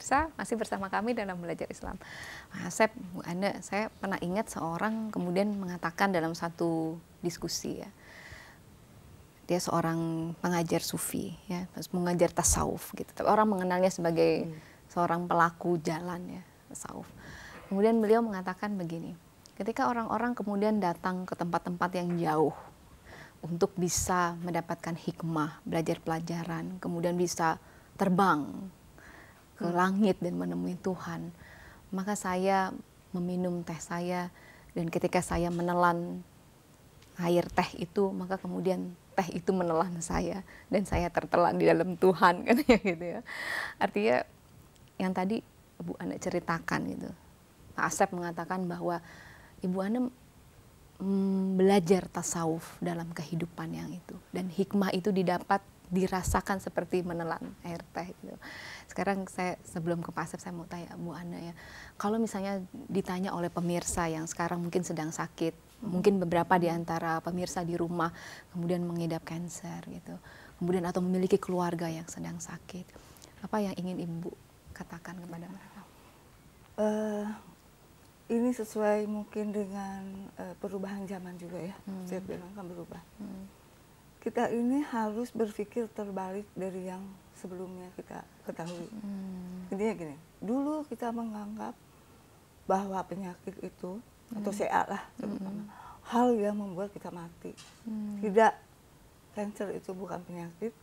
pemirsa, masih bersama kami dalam Belajar Islam. Mas Asep, Bu Ana, saya pernah ingat seorang kemudian mengatakan dalam satu diskusi ya, dia seorang pengajar sufi, ya, mengajar tasawuf gitu. Tapi orang mengenalnya sebagai seorang pelaku jalan ya, tasawuf. Kemudian beliau mengatakan begini, ketika orang-orang kemudian datang ke tempat-tempat yang jauh untuk bisa mendapatkan hikmah, belajar pelajaran, kemudian bisa terbang ke langit dan menemui Tuhan, maka saya meminum teh saya, dan ketika saya menelan air teh itu, maka kemudian teh itu menelan saya dan saya tertelan di dalam Tuhan, kan ya gitu ya. Artinya yang tadi Bu Ana ceritakan gitu, Pak Asep mengatakan bahwa Ibu Ana belajar tasawuf dalam kehidupan yang itu, dan hikmah itu didapat dirasakan seperti menelan air teh gitu. Sekarang saya sebelum ke Pak Asep, saya mau tanya Bu Ana ya, kalau misalnya ditanya oleh pemirsa yang sekarang mungkin sedang sakit, mungkin beberapa di antara pemirsa di rumah kemudian mengidap kanker gitu, kemudian atau memiliki keluarga yang sedang sakit, apa yang ingin Ibu katakan kepada mereka? Ini sesuai mungkin dengan perubahan zaman juga ya, saya bilang kan berubah. Kita ini harus berpikir terbalik dari yang sebelumnya kita ketahui. Intinya gini, dulu kita menganggap bahwa penyakit itu, atau CA lah terutama, hal yang membuat kita mati. Tidak, kanker itu bukan penyakit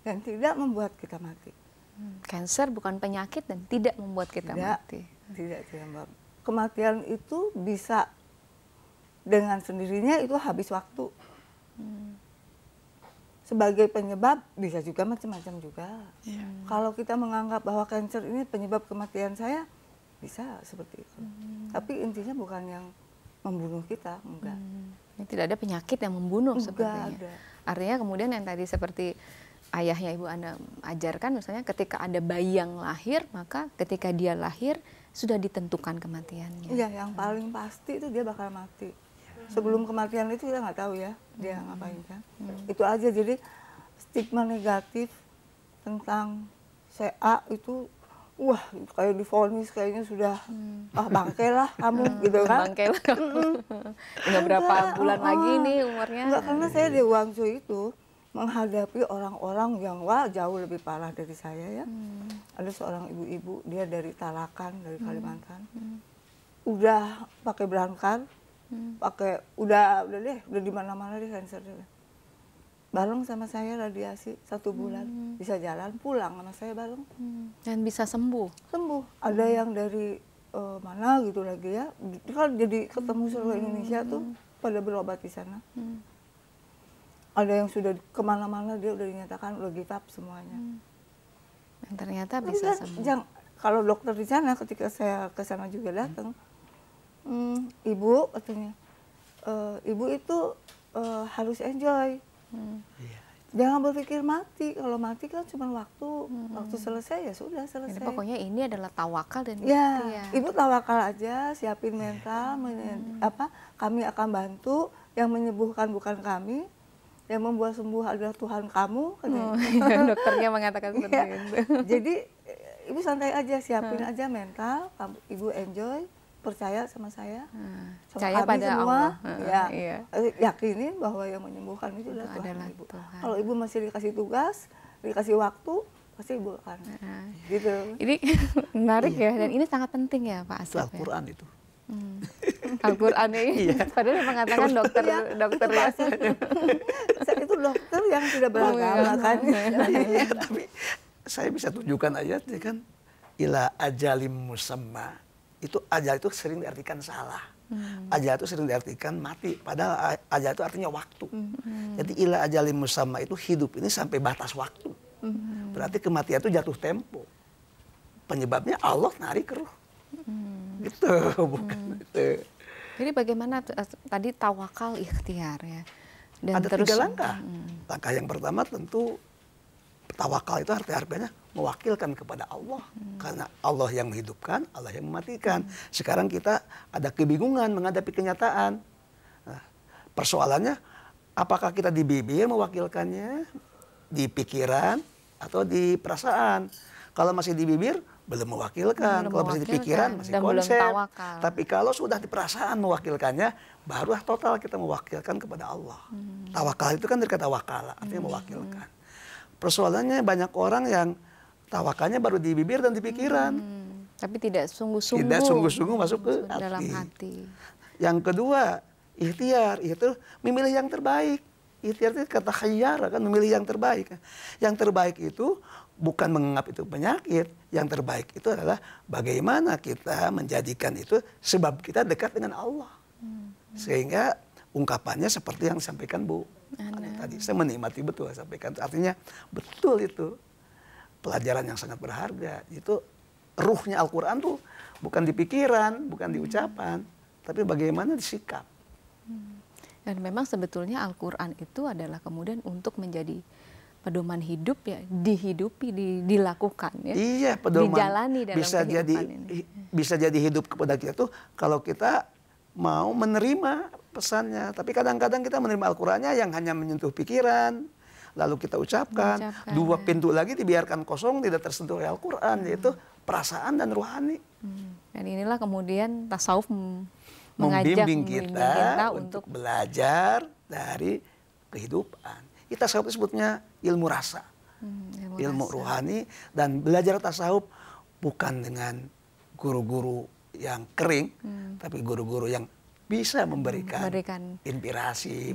dan tidak membuat kita mati. Kanker bukan penyakit dan tidak membuat kita mati. Tidak membuat. Kematian itu bisa dengan sendirinya itu habis waktu. Sebagai penyebab bisa juga macam-macam juga. Kalau kita menganggap bahwa kanker ini penyebab kematian saya, bisa seperti itu. Tapi intinya bukan yang membunuh kita, enggak. Tidak ada penyakit yang membunuh sepertinya. Ada. Artinya kemudian yang tadi seperti ayahnya Ibu Ana ajarkan, misalnya ketika ada bayi yang lahir, maka ketika dia lahir sudah ditentukan kematiannya. Iya, yang paling pasti itu dia bakal mati. Sebelum kematian itu kita nggak tahu ya dia ngapain kan. Itu aja, jadi stigma negatif tentang CA itu, wah kayak divonis kayaknya sudah bangke lah kamu gitu kan. Bangke lah kamu. Nggak berapa bulan lagi nih umurnya. Enggak, karena saya di Guangzhou itu menghadapi orang-orang yang jauh lebih parah dari saya ya. Ada seorang ibu-ibu, dia dari Tarakan, dari Kalimantan. Udah pakai berangkar, pakai udah di mana-mana deh kanker dia. Bareng sama saya radiasi 1 bulan, bisa jalan pulang sama saya bareng. Dan bisa sembuh. Sembuh. Ada yang dari mana gitu lagi ya. Kan jadi ketemu seluruh Indonesia tuh pada berobat di sana. Ada yang sudah kemana-mana dia udah dinyatakan udah give up semuanya. Dan ternyata bisa sembuh. Kalau dokter di sana ketika saya ke sana juga datang, Ibu katanya, Ibu itu harus enjoy. Jangan berpikir mati. Kalau mati kan cuma waktu selesai ya sudah selesai. Jadi pokoknya ini adalah tawakal dan ikhtiar. Ibu tawakal aja, siapin mental, kami akan bantu. Yang menyembuhkan bukan kami, yang membuat sembuh adalah Tuhan kamu. Dokternya mengatakan seperti itu. Jadi Ibu santai aja, siapin aja mental, Ibu enjoy. Percaya sama saya, percaya pada semua, Allah. Yakini bahwa yang menyembuhkan itu adalah Tuhan. Ibu. Kalau Ibu masih dikasih tugas, dikasih waktu, pasti Ibu akan gitu. Ini menarik ya, dan ini sangat penting ya Pak Asep. Al-Quran itu. Al-Quran ini, padahal yang mengatakan dokter ya. Itu dokter yang tidak beragama kan. Tapi saya bisa tunjukkan ayatnya kan, ila ajalim musamma. Itu ajal itu sering diartikan salah. Ajal itu sering diartikan mati, padahal ajal itu artinya waktu. Jadi ila ajalim musamma itu hidup ini sampai batas waktu. Berarti kematian itu jatuh tempo. Penyebabnya Allah narik ruh. Gitu, bukan itu. Jadi bagaimana tadi tawakal ikhtiar ya. Dan ada terus 3 langkah. Langkah yang pertama tentu tawakal itu artinya mewakilkan kepada Allah. Karena Allah yang menghidupkan, Allah yang mematikan. Sekarang kita ada kebingungan menghadapi kenyataan. Nah, persoalannya, apakah kita di bibir mewakilkannya, di pikiran, atau di perasaan? Kalau masih di bibir, belum mewakilkan. Belum Kalau masih di mewakilkan pikiran masih dan belum konsep. tawakal. Tapi kalau sudah di perasaan mewakilkannya, barulah total kita mewakilkan kepada Allah. Tawakal itu kan dari kata wakala, artinya mewakilkan. Persoalannya banyak orang yang tawakalnya baru di bibir dan di pikiran. Tapi tidak sungguh-sungguh. Tidak sungguh-sungguh masuk ke dalam hati. hati. Yang kedua, ikhtiar itu memilih yang terbaik. Ikhtiar itu kata khayyar kan, memilih yang terbaik. Yang terbaik itu bukan menganggap itu penyakit. Yang terbaik itu adalah bagaimana kita menjadikan itu sebab kita dekat dengan Allah. Sehingga ungkapannya seperti yang disampaikan Bu Ana tadi. Saya menikmati betul sampaikan. Artinya betul itu pelajaran yang sangat berharga. Itu ruhnya Al-Quran tuh bukan di pikiran, bukan di ucapan, tapi bagaimana disikap. Dan memang sebetulnya Al-Quran itu adalah kemudian untuk menjadi pedoman hidup ya, dihidupi, dilakukan ya. Iya, pedoman. Dijalani dalam bisa kehidupan jadi, ini. Bisa jadi hidup kepada kita tuh kalau kita mau menerima pesannya. Tapi kadang-kadang kita menerima Al-Qurannya yang hanya menyentuh pikiran, lalu kita ucapkan. Dua pintu lagi dibiarkan kosong, tidak tersentuh oleh Al-Quran, yaitu perasaan dan rohani. Dan inilah kemudian tasawuf mengajak membimbing kita untuk belajar dari kehidupan. Kita tasawuf sebutnya ilmu rasa, ilmu rohani, dan belajar tasawuf bukan dengan guru-guru yang kering, tapi guru-guru yang bisa memberikan inspirasi.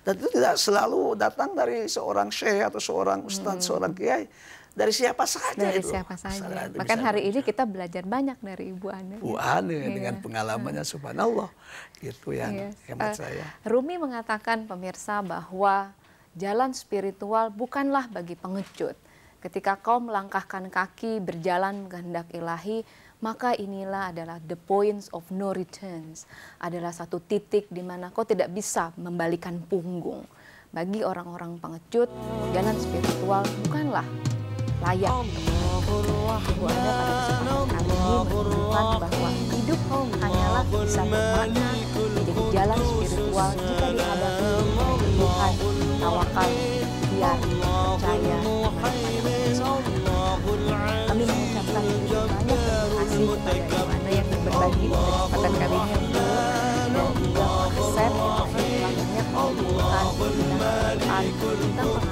Dan itu tidak selalu datang dari seorang syekh atau seorang ustadz, seorang kiai. Dari siapa saja dari itu. Siapa saja. Bahkan hari ini kita belajar banyak dari Ibu Ana. Bu Ana dengan pengalamannya subhanallah. Itu yang hemat saya. Rumi mengatakan pemirsa bahwa jalan spiritual bukanlah bagi pengecut. Ketika kau melangkahkan kaki berjalan kehendak ilahi, maka inilah adalah the points of no returns. Adalah satu titik di mana kau tidak bisa membalikan punggung. Bagi orang-orang pengecut, jalan spiritual bukanlah layak untuk Ibu Ana pada kesempatan kali ini menunjukkan bahwa hidup hanyalah bisa bermakna menjadi jalan spiritual jika dihadapi dengan Tuhan, tawakal, ikhtiar, percaya kami mengucapkan banyak terima kasih kepada Ibu Ana yang berbagi pada kesempatan kali ini dan juga konsep yang telah banyak menunjukkan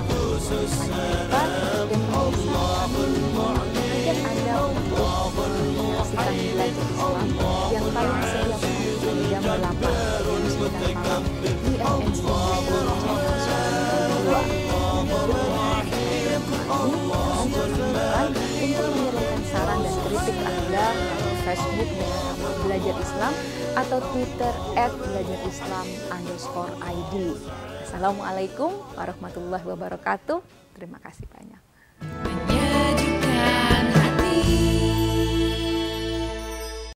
tentang pengalaman dan mengajak Anda untuk menyaksikan belajar Islam yang paling setiap hari jam 8 dan 9 malam di MNC channel Suara 2. Untuk mengirimkan saran dan kritik Anda melalui Facebook dengan nama Belajar Islam atau Twitter @belajarislam_id. Assalamualaikum warahmatullahi wabarakatuh. Terima kasih banyak.